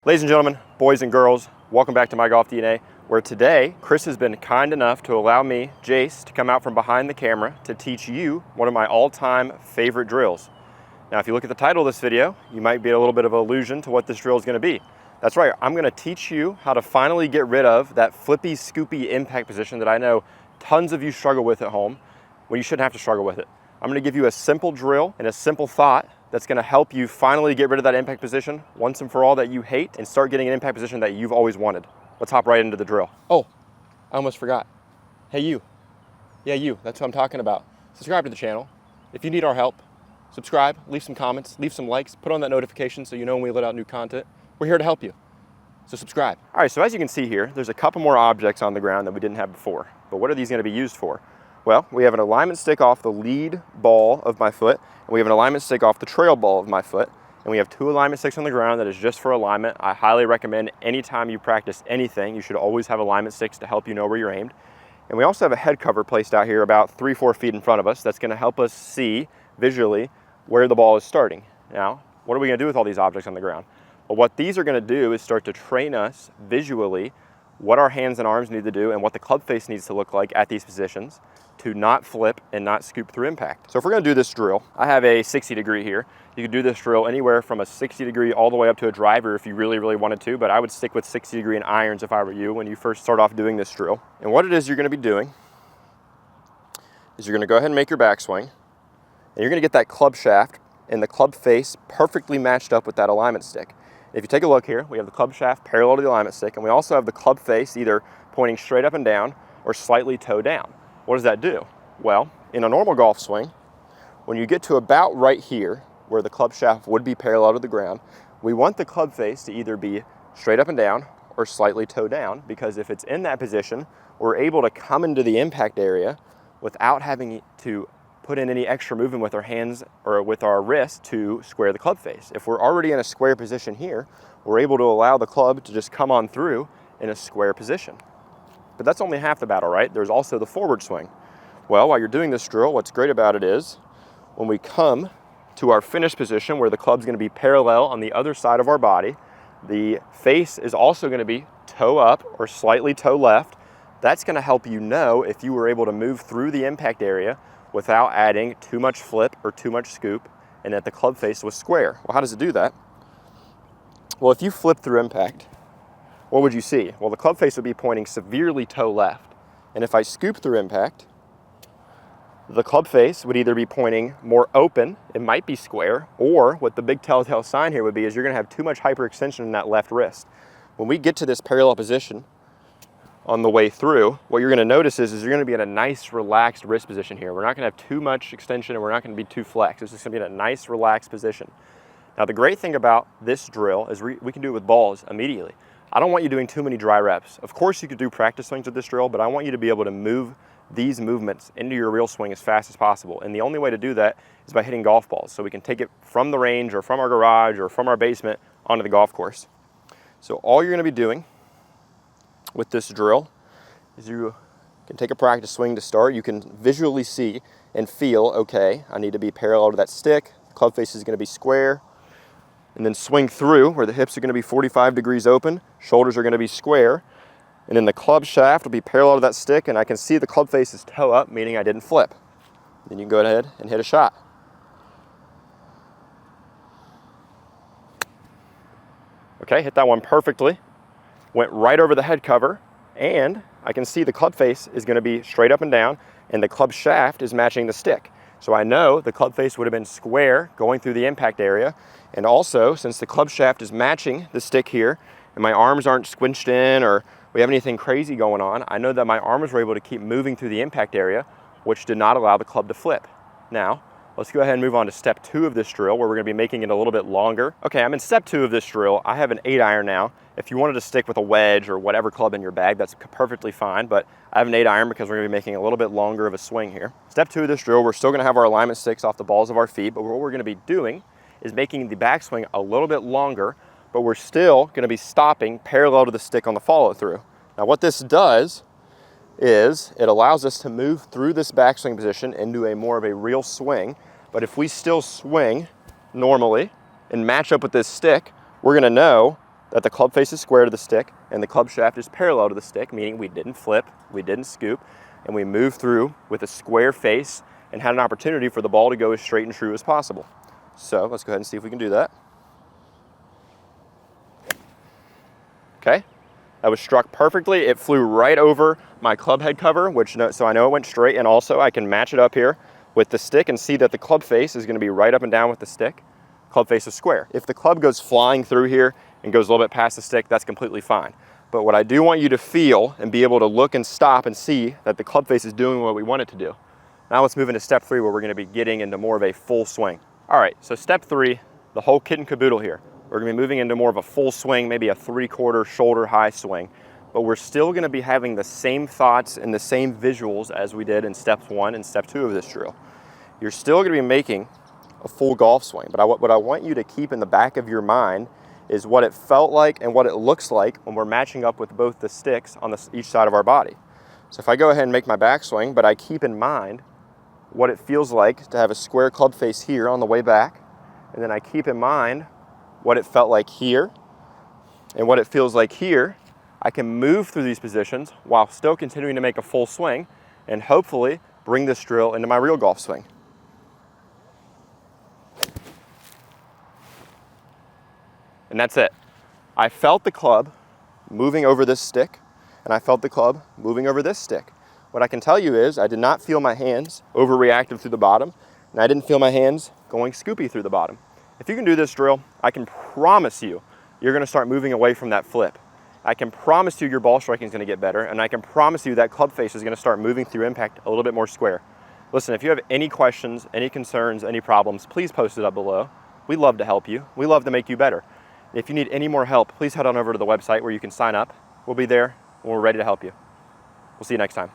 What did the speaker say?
Ladies and gentlemen, boys and girls, welcome back to MyGolfDNA, where today Chris has been kind enough to allow me, Jace, to come out from behind the camera to teach you one of my all-time favorite drills. Now, if you look at the title of this video, you might be a little bit of an illusion to what this drill is going to be. That's right, I'm going to teach you how to finally get rid of that flippy, scoopy impact position that I know tons of you struggle with at home when you shouldn't have to struggle with it. I'm going to give you a simple drill and a simple thought that's going to help you finally get rid of that impact position once and for all that you hate and start getting an impact position that you've always wanted. Let's hop right into the drill. Oh, I almost forgot. Hey, you. Yeah, you. That's what I'm talking about. Subscribe to the channel. If you need our help, subscribe, leave some comments, leave some likes, put on that notification so you know when we let out new content. We're here to help you. So subscribe. All right, so as you can see here, there's a couple more objects on the ground that we didn't have before. But what are these going to be used for? Well, we have an alignment stick off the lead ball of my foot, and we have an alignment stick off the trail ball of my foot, and we have two alignment sticks on the ground that is just for alignment. I highly recommend anytime you practice anything, you should always have alignment sticks to help you know where you're aimed. And we also have a head cover placed out here about 3-4 feet in front of us that's going to help us see visually where the ball is starting. Now, what are we going to do with all these objects on the ground? Well, what these are going to do is start to train us visually what our hands and arms need to do and what the club face needs to look like at these positions to not flip and not scoop through impact. So if we're going to do this drill, I have a 60 degree here. You could do this drill anywhere from a 60 degree all the way up to a driver if you really wanted to, but I would stick with 60 degree and irons if I were you when you first start off doing this drill. And what it is you're going to be doing is you're going to go ahead and make your backswing, and you're going to get that club shaft and the club face perfectly matched up with that alignment stick. If you take a look here, we have the club shaft parallel to the alignment stick, and we also have the club face either pointing straight up and down or slightly toe down. What does that do? Well, in a normal golf swing, when you get to about right here, where the club shaft would be parallel to the ground, we want the club face to either be straight up and down or slightly toe down, because if it's in that position, we're able to come into the impact area without having to put in any extra movement with our hands or with our wrist to square the club face. If we're already in a square position here, we're able to allow the club to just come on through in a square position. But that's only half the battle, right? There's also the forward swing. Well, while you're doing this drill, what's great about it is when we come to our finish position where the club's going to be parallel on the other side of our body, the face is also going to be toe up or slightly toe left. That's going to help you know if you were able to move through the impact area without adding too much flip or too much scoop, and that the club face was square. Well, how does it do that? Well, if you flip through impact, what would you see? Well, the club face would be pointing severely toe left. And if I scoop through impact, the club face would either be pointing more open, it might be square, or what the big telltale sign here would be is you're going to have too much hyperextension in that left wrist. When we get to this parallel position on the way through, what you're going to notice is you're going to be in a nice relaxed wrist position here. We're not going to have too much extension and we're not going to be too flexed. It's just going to be in a nice relaxed position. Now, the great thing about this drill is we can do it with balls immediately. I don't want you doing too many dry reps. Of course, you could do practice swings with this drill, but I want you to be able to move these movements into your real swing as fast as possible. And the only way to do that is by hitting golf balls. So we can take it from the range or from our garage or from our basement onto the golf course. So all you're going to be doing with this drill is you can take a practice swing to start. You can visually see and feel, okay, I need to be parallel to that stick. The club face is going to be square. And then swing through where the hips are going to be 45 degrees open, shoulders are going to be square, and then the club shaft will be parallel to that stick, and I can see the club face is toe up, meaning I didn't flip. Then you can go ahead and hit a shot. Okay, hit that one perfectly. Went right over the head cover, and I can see the club face is going to be straight up and down, and the club shaft is matching the stick. So I know the club face would have been square going through the impact area. And also, since the club shaft is matching the stick here, and my arms aren't squinched in or we have anything crazy going on, I know that my arms were able to keep moving through the impact area, which did not allow the club to flip. Now, let's go ahead and move on to step 2 of this drill, where we're going to be making it a little bit longer. Okay, I'm in step 2 of this drill. I have an 8-iron now. If you wanted to stick with a wedge or whatever club in your bag, that's perfectly fine, but I have an 8-iron because we're going to be making a little bit longer of a swing here. Step 2 of this drill, we're still going to have our alignment sticks off the balls of our feet, but what we're going to be doing is making the backswing a little bit longer, but we're still going to be stopping parallel to the stick on the follow through. Now what this does is it allows us to move through this backswing position into a more of a real swing, but if we still swing normally and match up with this stick, we're going to know that the club face is square to the stick and the club shaft is parallel to the stick, meaning we didn't flip, we didn't scoop, and we moved through with a square face and had an opportunity for the ball to go as straight and true as possible. So let's go ahead and see if we can do that. Okay, that was struck perfectly. It flew right over my club head cover, so I know it went straight, and also I can match it up here with the stick and see that the club face is gonna be right up and down with the stick. Club face is square. If the club goes flying through here and goes a little bit past the stick, that's completely fine. But what I do want you to feel and be able to look and stop and see that the club face is doing what we want it to do. Now let's move into step 3, where we're gonna be getting into more of a full swing. All right, so step 3, the whole kit and caboodle here. We're gonna be moving into more of a full swing, maybe a 3/4 shoulder high swing, but we're still gonna be having the same thoughts and the same visuals as we did in step 1 and step 2 of this drill. You're still gonna be making a full golf swing, but what I want you to keep in the back of your mind is what it felt like and what it looks like when we're matching up with both the sticks on each side of our body. So if I go ahead and make my backswing, but I keep in mind what it feels like to have a square club face here on the way back, and then I keep in mind what it felt like here and what it feels like here, I can move through these positions while still continuing to make a full swing and hopefully bring this drill into my real golf swing. And that's it. I felt the club moving over this stick, and I felt the club moving over this stick. What I can tell you is I did not feel my hands overreactive through the bottom, and I didn't feel my hands going scoopy through the bottom. If you can do this drill, I can promise you, you're gonna start moving away from that flip. I can promise you your ball striking is gonna get better, and I can promise you that club face is gonna start moving through impact a little bit more square. Listen, if you have any questions, any concerns, any problems, please post it up below. We love to help you. We love to make you better. If you need any more help, please head on over to the website where you can sign up. We'll be there when we're ready to help you. We'll see you next time.